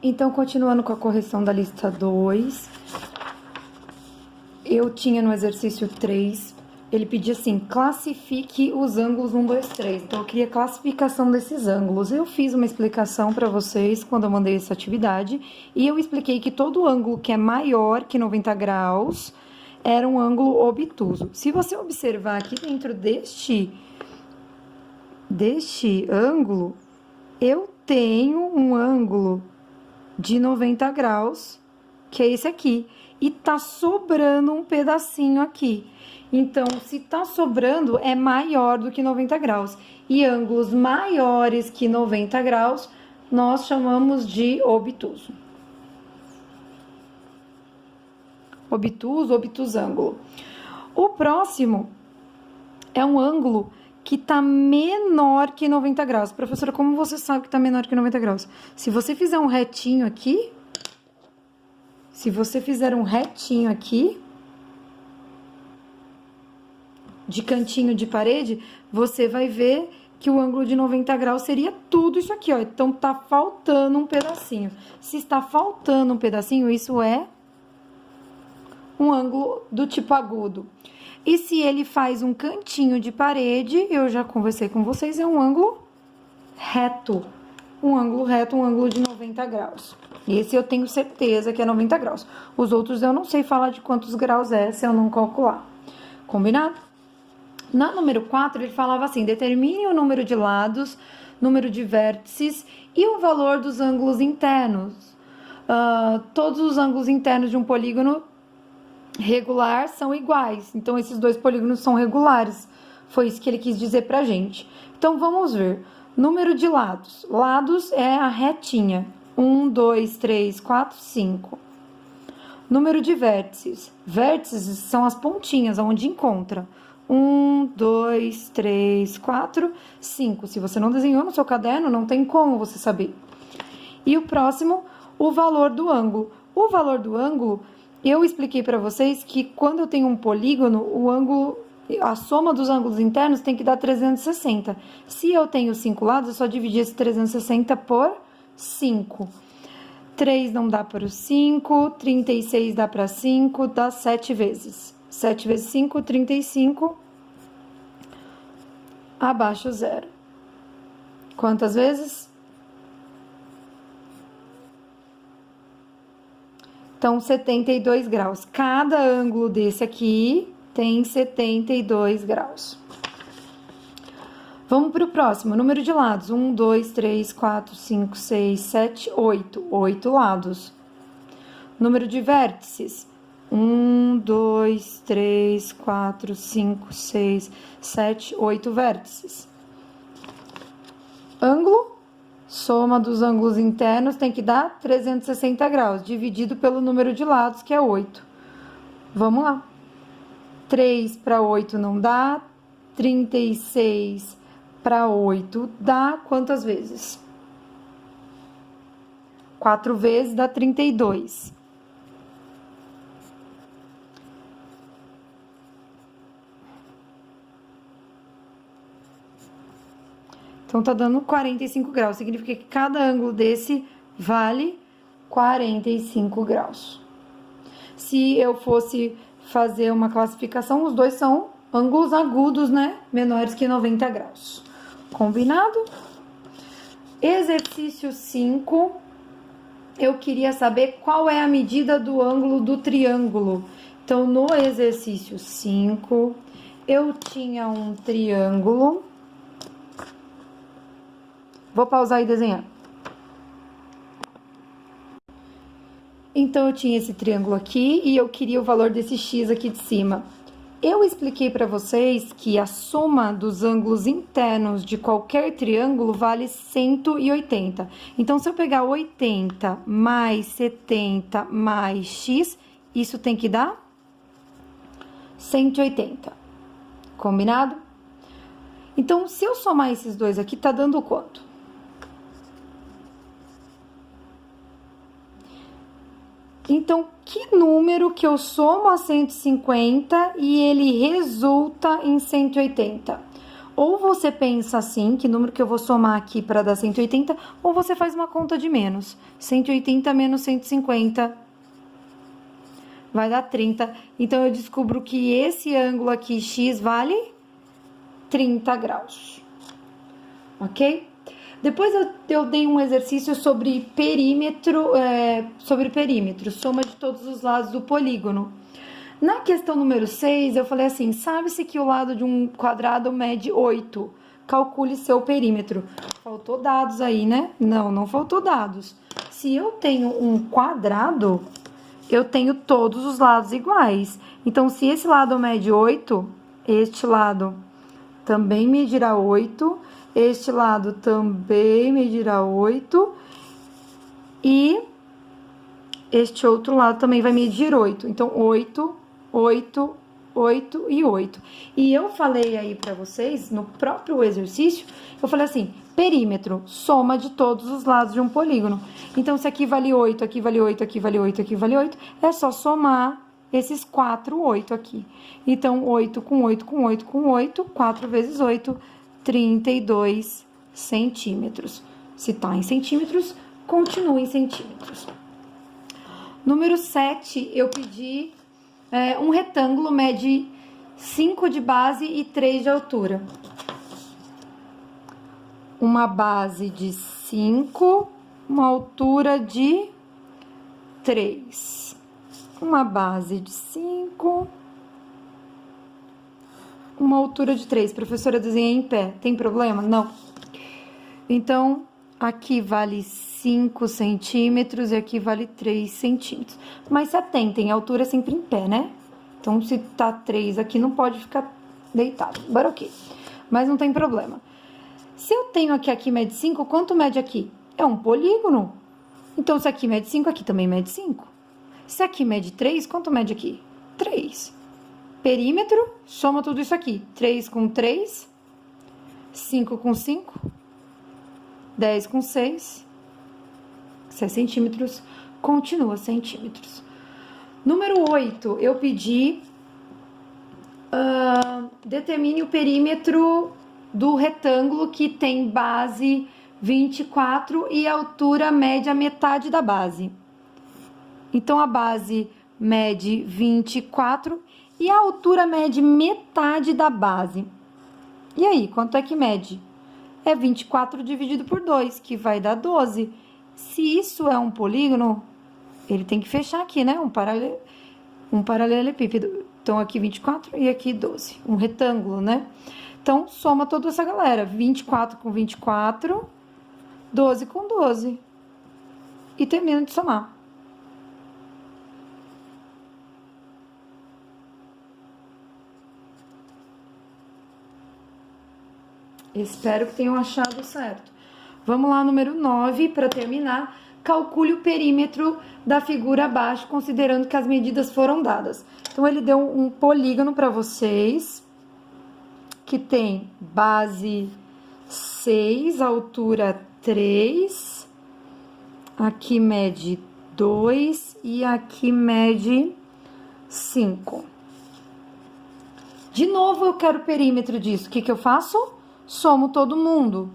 Então, continuando com a correção da lista 2, eu tinha no exercício 3, ele pedia assim, classifique os ângulos 1, 2, 3. Então, eu queria classificação desses ângulos. Eu fiz uma explicação para vocês quando eu mandei essa atividade, e eu expliquei que todo ângulo que é maior que 90 graus era um ângulo obtuso. Se você observar aqui dentro deste ângulo, eu tenho um ângulo de 90 graus, que é esse aqui, e tá sobrando um pedacinho aqui. Então, se tá sobrando, é maior do que 90 graus. E ângulos maiores que 90 graus, nós chamamos de obtuso. Obtusângulo. O próximo é um ângulo que está menor que 90 graus. Professora, como você sabe que está menor que 90 graus? Se você fizer um retinho aqui, de cantinho de parede, você vai ver que o ângulo de 90 graus seria tudo isso aqui, ó. Então, tá faltando um pedacinho. Se está faltando um pedacinho, isso é um ângulo do tipo agudo. E se ele faz um cantinho de parede, eu já conversei com vocês, é um ângulo reto. Um ângulo reto, um ângulo de 90 graus. Esse eu tenho certeza que é 90 graus. Os outros eu não sei falar de quantos graus é, se eu não calcular. Combinado? Na número 4, ele falava assim, determine o número de lados, número de vértices e o valor dos ângulos internos. Todos os ângulos internos de um polígono regular são iguais. Então, esses dois polígonos são regulares. Foi isso que ele quis dizer pra gente. Então, vamos ver. Número de lados. Lados é a retinha. 1, 2, 3, 4, 5. Número de vértices. Vértices são as pontinhas, onde encontra. 1, 2, 3, 4, 5. Se você não desenhou no seu caderno, não tem como você saber. E o próximo, o valor do ângulo. O valor do ângulo, eu expliquei para vocês que quando eu tenho um polígono, o ângulo, a soma dos ângulos internos tem que dar 360. Se eu tenho 5 lados, é só dividir esse 360 por 5. 3 não dá para o 5, 36 dá para 5, dá 7 vezes. 7 vezes 5, 35, abaixo zero. Quantas vezes? Então, 72 graus. Cada ângulo desse aqui tem 72 graus. Vamos para o próximo. Número de lados. 1, 2, 3, 4, 5, 6, 7, 8. 8 lados. Número de vértices. 1, 2, 3, 4, 5, 6, 7, 8 vértices. Ângulo. Soma dos ângulos internos tem que dar 360 graus, dividido pelo número de lados, que é 8. Vamos lá. 3 para 8 não dá. 36 para 8 dá quantas vezes? 4 vezes dá 32. Então, tá dando 45 graus. Significa que cada ângulo desse vale 45 graus. Se eu fosse fazer uma classificação, os dois são ângulos agudos, né? Menores que 90 graus. Combinado? Exercício 5. Eu queria saber qual é a medida do ângulo do triângulo. Então, no exercício 5, eu tinha um triângulo. Vou pausar e desenhar. Então, eu tinha esse triângulo aqui e eu queria o valor desse x aqui de cima. Eu expliquei para vocês que a soma dos ângulos internos de qualquer triângulo vale 180. Então, se eu pegar 80 mais 70 mais x, isso tem que dar 180. Combinado? Então, se eu somar esses dois aqui, tá dando quanto? Então, que número que eu somo a 150 e ele resulta em 180? Ou você pensa assim, que número que eu vou somar aqui para dar 180, ou você faz uma conta de menos. 180 menos 150 vai dar 30. Então, eu descubro que esse ângulo aqui, x, vale 30 graus. Ok? Depois eu dei um exercício sobre perímetro, soma de todos os lados do polígono. Na questão número 6, eu falei assim, sabe-se que o lado de um quadrado mede 8. Calcule seu perímetro. Faltou dados aí, né? Não, não faltou dados. Se eu tenho um quadrado, eu tenho todos os lados iguais. Então, se esse lado mede 8, este lado também medirá 8, este lado também medirá 8, e este outro lado também vai medir 8. Então, 8, 8, 8 e 8. E eu falei aí pra vocês, no próprio exercício, eu falei assim, perímetro, soma de todos os lados de um polígono. Então, se aqui vale 8, aqui vale 8, aqui vale 8, aqui vale 8, é só somar esses 4, 8 aqui. Então, 8 com 8 com 8 com 8, 4 vezes 8, 32 centímetros. Se tá em centímetros, continua em centímetros. Número 7, eu pedi um retângulo mede 5 de base e 3 de altura. Uma base de 5, uma altura de 3. Uma base de 5, uma altura de 3. Professora, desenhei em pé. Tem problema? Não. Então, aqui vale 5 centímetros e aqui vale 3 centímetros. Mas se atentem, a altura é sempre em pé, né? Então, se tá 3 aqui, não pode ficar deitado. Agora, ok. Mas não tem problema. Se eu tenho aqui mede 5, quanto mede aqui? É um polígono. Então, se aqui mede 5, aqui também mede 5. Se aqui mede 3, quanto mede aqui? 3. Perímetro, soma tudo isso aqui. 3 com 3, 5 com 5, 10 com 6, 6 centímetros, continua centímetros. Número 8, eu pedi, determine o perímetro do retângulo que tem base 24 e a altura mede a metade da base. Então, a base mede 24 e a altura mede metade da base. E aí, quanto é que mede? É 24 dividido por 2, que vai dar 12. Se isso é um polígono, ele tem que fechar aqui, né? Um paralelepípedo. Então, aqui 24 e aqui 12. Um retângulo, né? Então, soma toda essa galera. 24 com 24, 12 com 12. E termina de somar. Espero que tenham achado certo. Vamos lá, número 9, para terminar. Calcule o perímetro da figura abaixo, considerando que as medidas foram dadas. Então, ele deu um polígono para vocês, que tem base 6, altura 3, aqui mede 2 e aqui mede 5. De novo, eu quero o perímetro disso. O que eu faço? Somo todo mundo.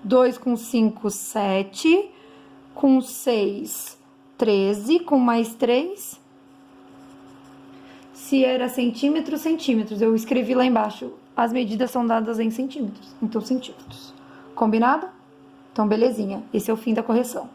2 com 5, 7. Com 6, 13. Com mais 3. Se era centímetros, centímetros. Eu escrevi lá embaixo. As medidas são dadas em centímetros. Então, centímetros. Combinado? Então, belezinha. Esse é o fim da correção.